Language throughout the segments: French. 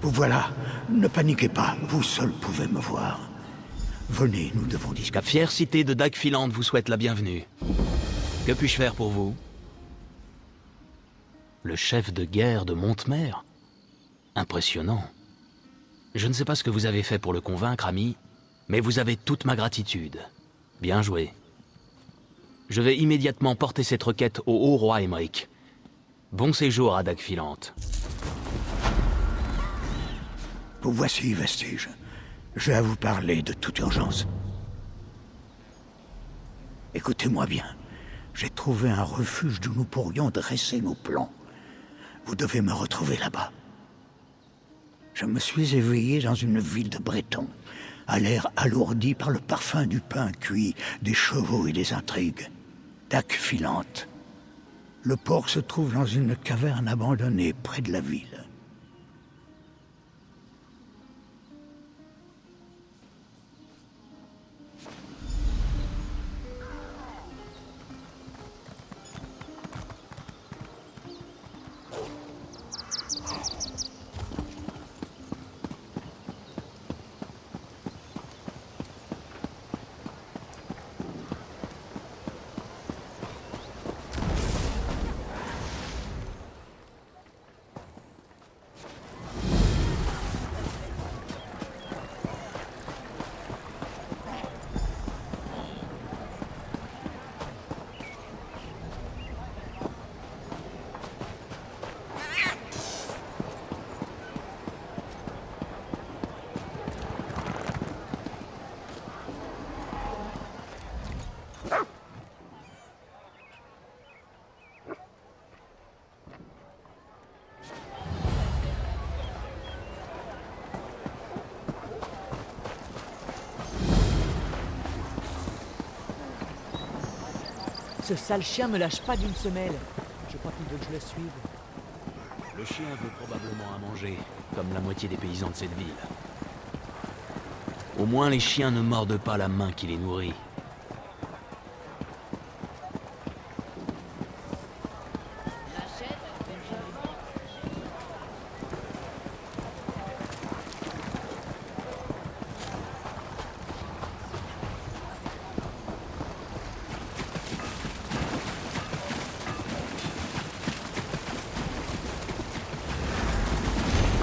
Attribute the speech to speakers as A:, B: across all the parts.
A: Vous voilà. Ne paniquez pas, vous seul pouvez me voir. Venez, nous devons discuter.
B: La fière cité de Dagfiland vous souhaite la bienvenue. Que puis-je faire pour vous? Le chef de guerre de Montmer? Impressionnant. Je ne sais pas ce que vous avez fait pour le convaincre, ami, mais vous avez toute ma gratitude. Bien joué. Je vais immédiatement porter cette requête au haut roi Aymeric. Bon séjour à Dagfiland.
A: Vous voici, Vestige. J'ai à vous parler de toute urgence. Écoutez-moi bien. J'ai trouvé un refuge d'où nous pourrions dresser nos plans. Vous devez me retrouver là-bas. Je me suis éveillé dans une ville de Bretons, à l'air alourdi par le parfum du pain cuit, des chevaux et des intrigues. Dagfiland. Le port se trouve dans une caverne abandonnée près de la ville.
C: Ce sale chien me lâche pas d'une semelle. Je crois qu'il veut que je le suive.
B: Le chien veut probablement à manger, comme la moitié des paysans de cette ville. Au moins les chiens ne mordent pas la main qui les nourrit.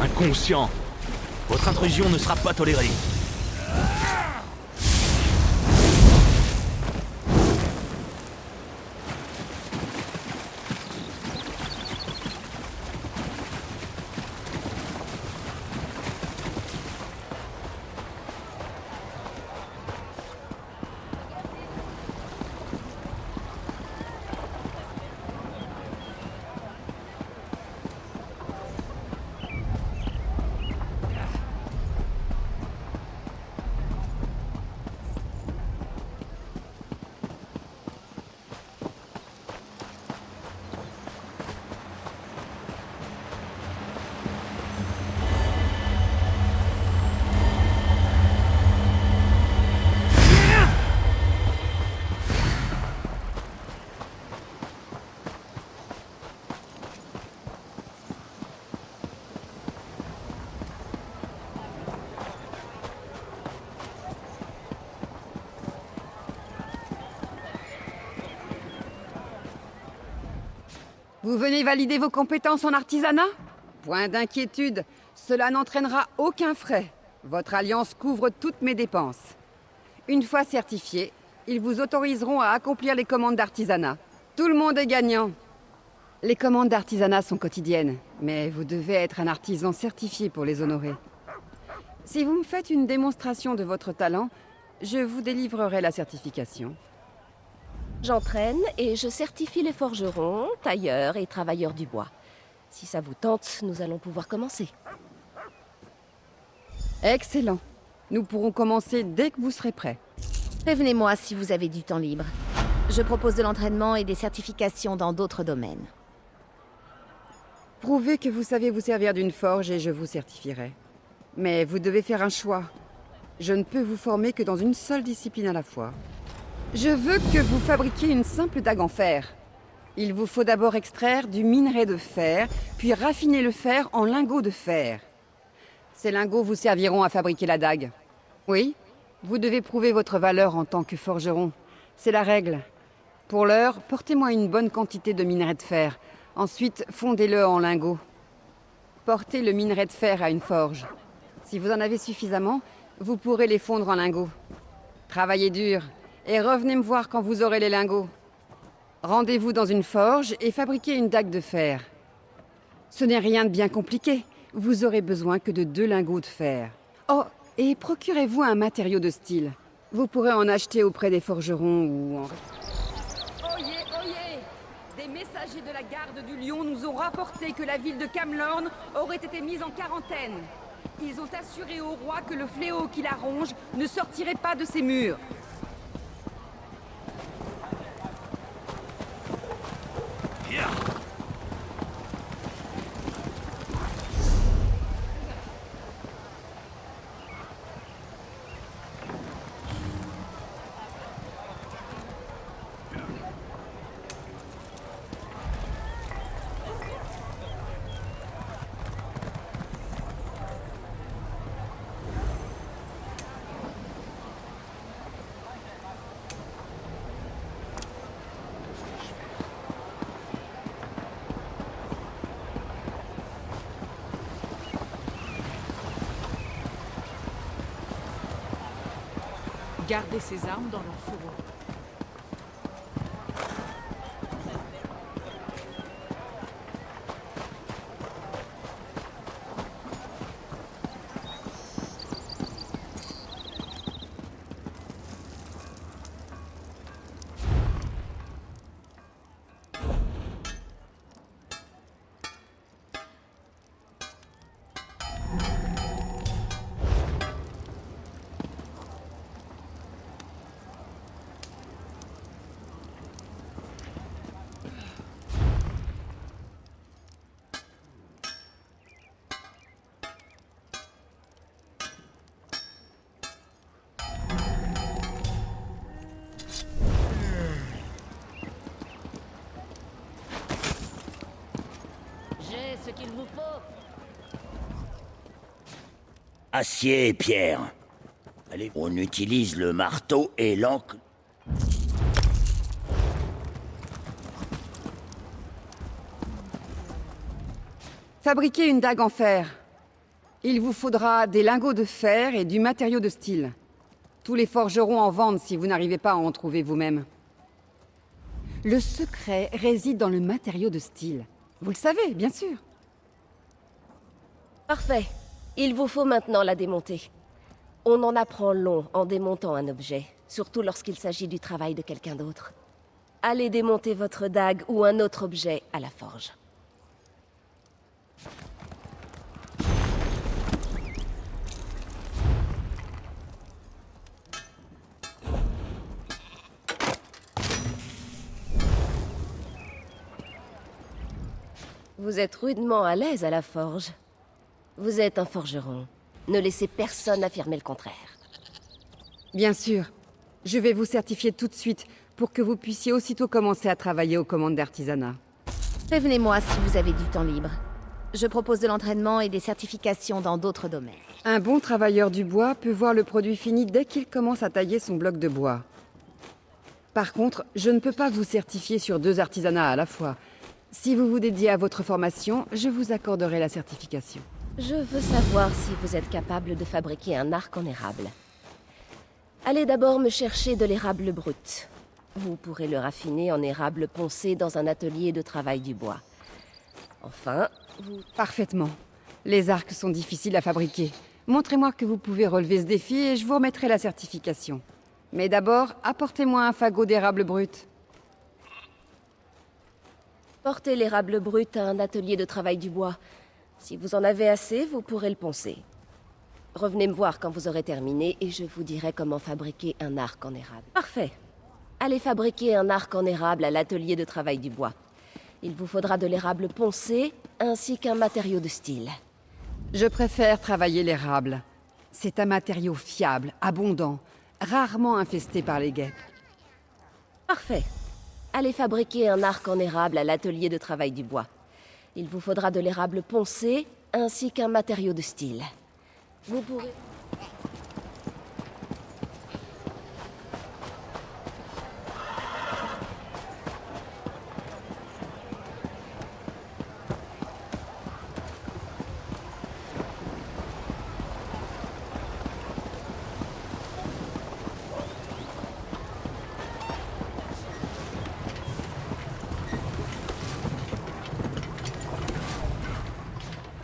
B: Inconscient. Votre intrusion ne sera pas tolérée.
D: Vous venez valider vos compétences en artisanat? Point d'inquiétude, cela n'entraînera aucun frais. Votre alliance couvre toutes mes dépenses. Une fois certifiés, ils vous autoriseront à accomplir les commandes d'artisanat. Tout le monde est gagnant. Les commandes d'artisanat sont quotidiennes, mais vous devez être un artisan certifié pour les honorer. Si vous me faites une démonstration de votre talent, je vous délivrerai la certification.
E: J'entraîne et je certifie les forgerons, tailleurs et travailleurs du bois. Si ça vous tente, nous allons pouvoir commencer.
D: Excellent. Nous pourrons commencer dès que vous serez prêts.
E: Prévenez-moi si vous avez du temps libre. Je propose de l'entraînement et des certifications dans d'autres domaines.
D: Prouvez que vous savez vous servir d'une forge et je vous certifierai. Mais vous devez faire un choix. Je ne peux vous former que dans une seule discipline à la fois. Je veux que vous fabriquiez une simple dague en fer. Il vous faut d'abord extraire du minerai de fer, puis raffiner le fer en lingots de fer. Ces lingots vous serviront à fabriquer la dague. Oui, vous devez prouver votre valeur en tant que forgeron. C'est la règle. Pour l'heure, portez-moi une bonne quantité de minerai de fer. Ensuite, fondez-le en lingots. Portez le minerai de fer à une forge. Si vous en avez suffisamment, vous pourrez les fondre en lingots. Travaillez dur, et revenez me voir quand vous aurez les lingots. Rendez-vous dans une forge et fabriquez une dague de fer. Ce n'est rien de bien compliqué. Vous aurez besoin que de 2 lingots de fer. Oh, et procurez-vous un matériau de style. Vous pourrez en acheter auprès des forgerons ou en... Oyez, oyez! Des messagers de la garde du Lion nous ont rapporté que la ville de Camlorn aurait été mise en quarantaine. Ils ont assuré au roi que le fléau qui la ronge ne sortirait pas de ses murs.
C: Gardez ces armes dans leur fourreau.
F: J'ai ce qu'il vous faut.
G: Acier et pierre. Allez, on utilise le marteau et l'encre.
D: Fabriquez une dague en fer. Il vous faudra des lingots de fer et du matériau de style. Tous les forgerons en vendent si vous n'arrivez pas à en trouver vous-même. Le secret réside dans le matériau de style. Vous le savez, bien sûr.
E: Parfait. Il vous faut maintenant la démonter. On en apprend long en démontant un objet, surtout lorsqu'il s'agit du travail de quelqu'un d'autre. Allez démonter votre dague ou un autre objet à la forge. Vous êtes rudement à l'aise à la forge. Vous êtes un forgeron. Ne laissez personne affirmer le contraire.
D: Bien sûr. Je vais vous certifier tout de suite pour que vous puissiez aussitôt commencer à travailler aux commandes d'artisanat.
H: Prévenez-moi si vous avez du temps libre. Je propose de l'entraînement et des certifications dans d'autres domaines.
D: Un bon travailleur du bois peut voir le produit fini dès qu'il commence à tailler son bloc de bois. Par contre, je ne peux pas vous certifier sur 2 artisanats à la fois. Si vous vous dédiez à votre formation, je vous accorderai la certification.
E: Je veux savoir si vous êtes capable de fabriquer un arc en érable. Allez d'abord me chercher de l'érable brut. Vous pourrez le raffiner en érable poncé dans un atelier de travail du bois. Enfin, vous...
D: Parfaitement. Les arcs sont difficiles à fabriquer. Montrez-moi que vous pouvez relever ce défi et je vous remettrai la certification. Mais d'abord, apportez-moi un fagot d'érable brut.
E: Portez l'érable brut à un atelier de travail du bois. Si vous en avez assez, vous pourrez le poncer. Revenez me voir quand vous aurez terminé et je vous dirai comment fabriquer un arc en érable. Parfait. Allez fabriquer un arc en érable à l'atelier de travail du bois. Il vous faudra de l'érable poncé ainsi qu'un matériau de style.
D: Je préfère travailler l'érable. C'est un matériau fiable, abondant, rarement infesté par les guêpes.
E: Parfait. Allez fabriquer un arc en érable à l'atelier de travail du bois. Il vous faudra de l'érable poncé ainsi qu'un matériau de style. Vous pourrez...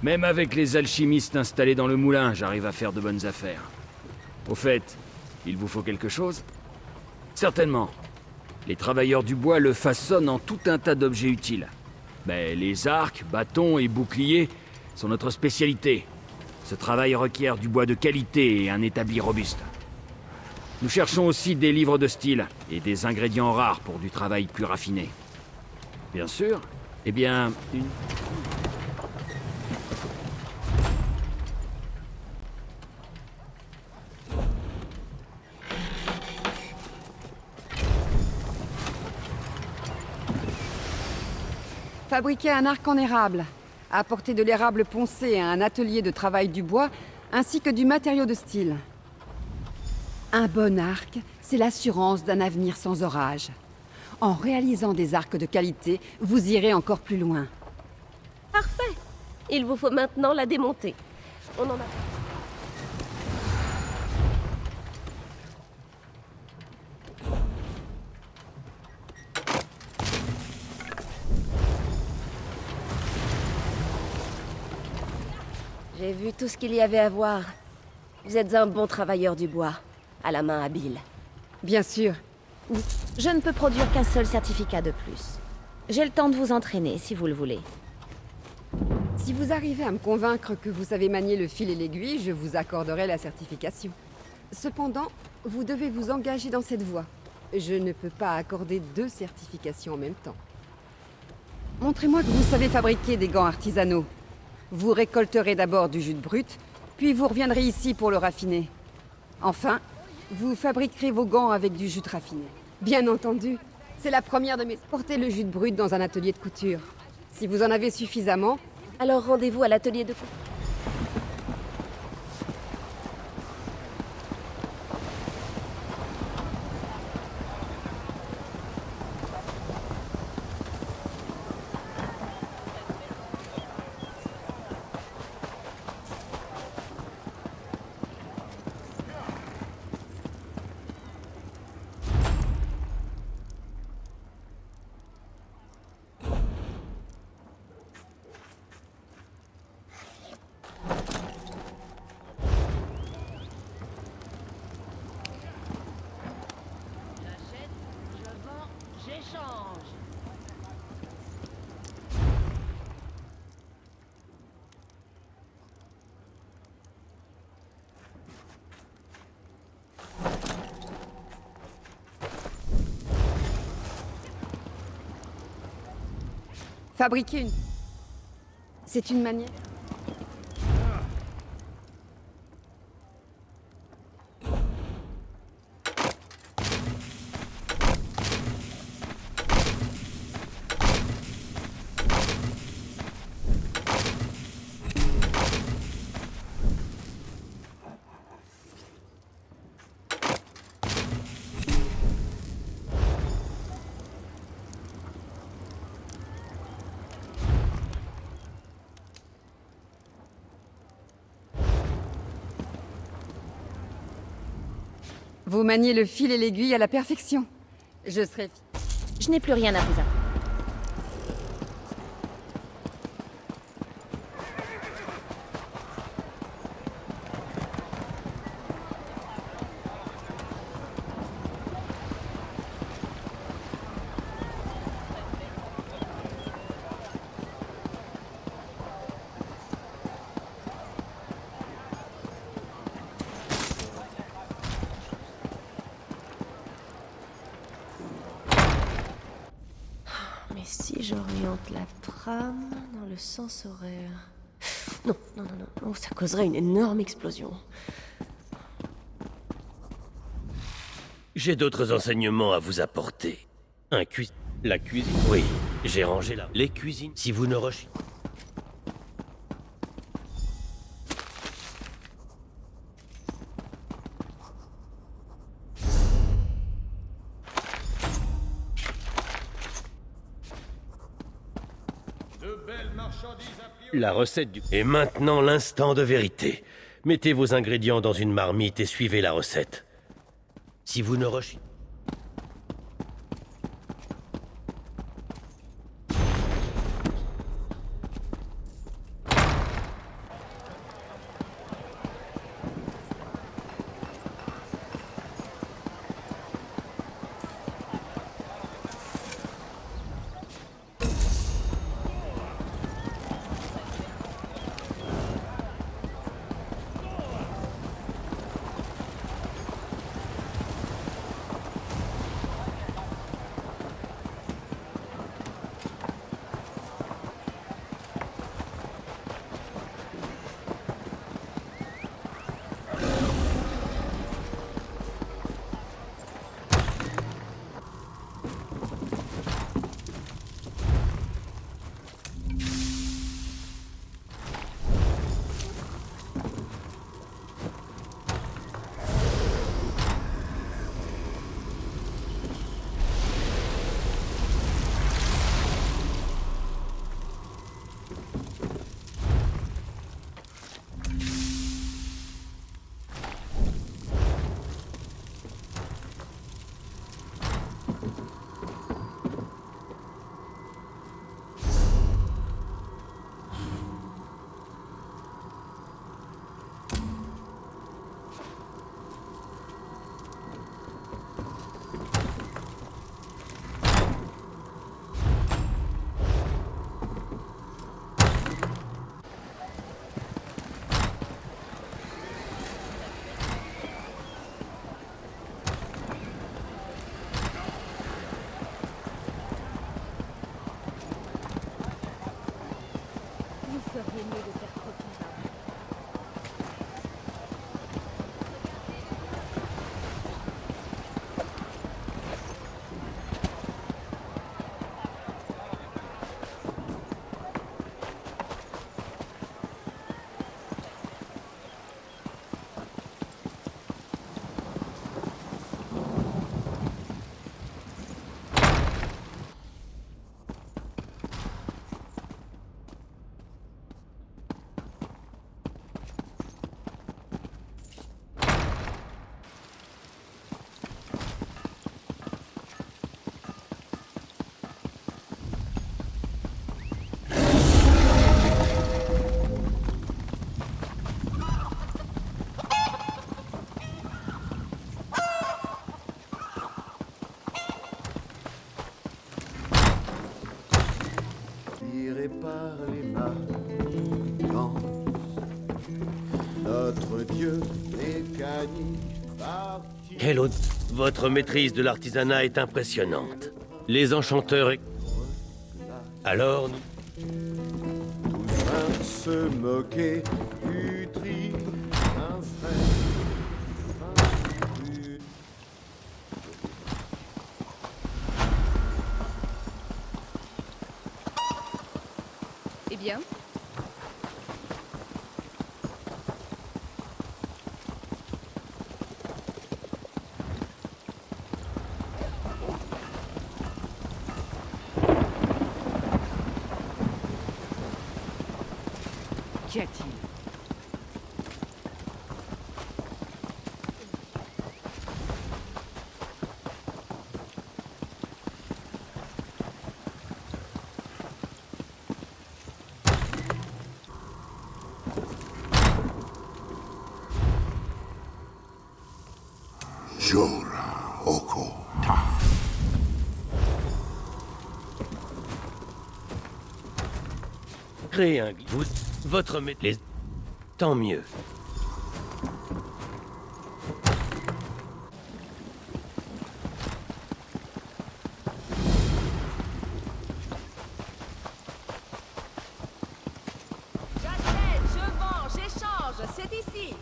I: Même avec les alchimistes installés dans le moulin, j'arrive à faire de bonnes affaires. Au fait, il vous faut quelque chose? Certainement. Les travailleurs du bois le façonnent en tout un tas d'objets utiles. Mais les arcs, bâtons et boucliers sont notre spécialité. Ce travail requiert du bois de qualité et un établi robuste. Nous cherchons aussi des livres de style et des ingrédients rares pour du travail plus raffiné. Bien sûr, eh bien, une...
D: Fabriquer un arc en érable, apporter de l'érable poncé à un atelier de travail du bois, ainsi que du matériau de style. Un bon arc, c'est l'assurance d'un avenir sans orage. En réalisant des arcs de qualité, vous irez encore plus loin.
E: Parfait. Il vous faut maintenant la démonter. On en a... J'ai vu tout ce qu'il y avait à voir. Vous êtes un bon travailleur du bois, à la main habile.
D: Bien sûr.
H: Je ne peux produire qu'un seul certificat de plus. J'ai le temps de vous entraîner, si vous le voulez.
D: Si vous arrivez à me convaincre que vous savez manier le fil et l'aiguille, je vous accorderai la certification. Cependant, vous devez vous engager dans cette voie. Je ne peux pas accorder 2 certifications en même temps. Montrez-moi que vous savez fabriquer des gants artisanaux. Vous récolterez d'abord du jute brut, puis vous reviendrez ici pour le raffiner. Enfin, vous fabriquerez vos gants avec du jute raffiné. Bien entendu, c'est la première de mes... Portez le jute brut dans un atelier de couture. Si vous en avez suffisamment...
E: Alors rendez-vous à l'atelier de couture.
F: J'échange.
D: Fabriquer une... C'est une manière... Vous maniez le fil et l'aiguille à la perfection. Je serai...
H: Je n'ai plus rien à vous apprendre.
E: Mais si j'oriente la trame dans le sens horaire... Non, non, non, non, ça causerait une énorme explosion.
G: J'ai d'autres enseignements à vous apporter. La cuisine. Oui, j'ai rangé là. Les cuisines. Si vous ne La recette du... Et maintenant, l'instant de vérité. Mettez vos ingrédients dans une marmite et suivez la recette. Si vous ne rechignez...
H: Vous feriez mieux de faire profil.
J: Tiré par les marins, notre dieu mécanique parti.
G: Quelle autre... Votre maîtrise de l'artisanat est impressionnante. Les enchanteurs... Alors, nous...
J: Tous vinrent se moquer du tri d'un frère.
D: Eh bien,
C: Qu'y a-t-il?
A: Jora Oko Ta.
G: Créez un... Vous... Votre maîtrise... Tant mieux.
F: J'achète, je vends, j'échange, c'est ici.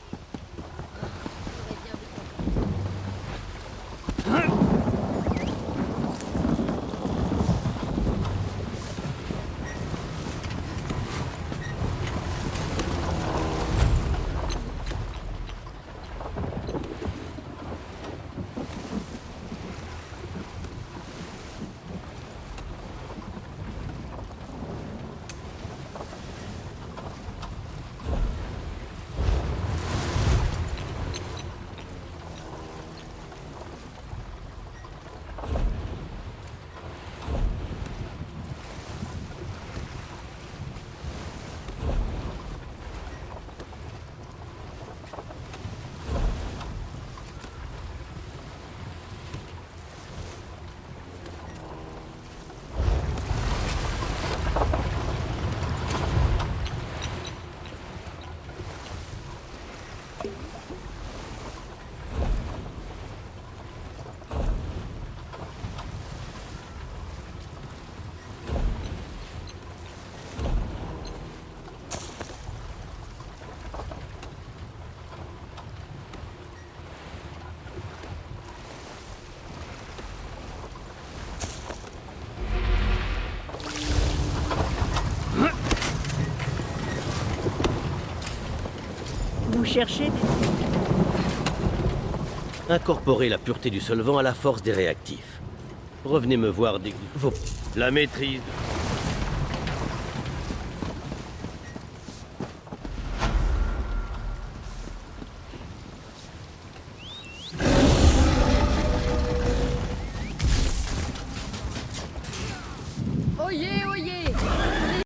K: chercher des...
G: Incorporez la pureté du solvant à la force des réactifs. Revenez me voir dès que... La maîtrise...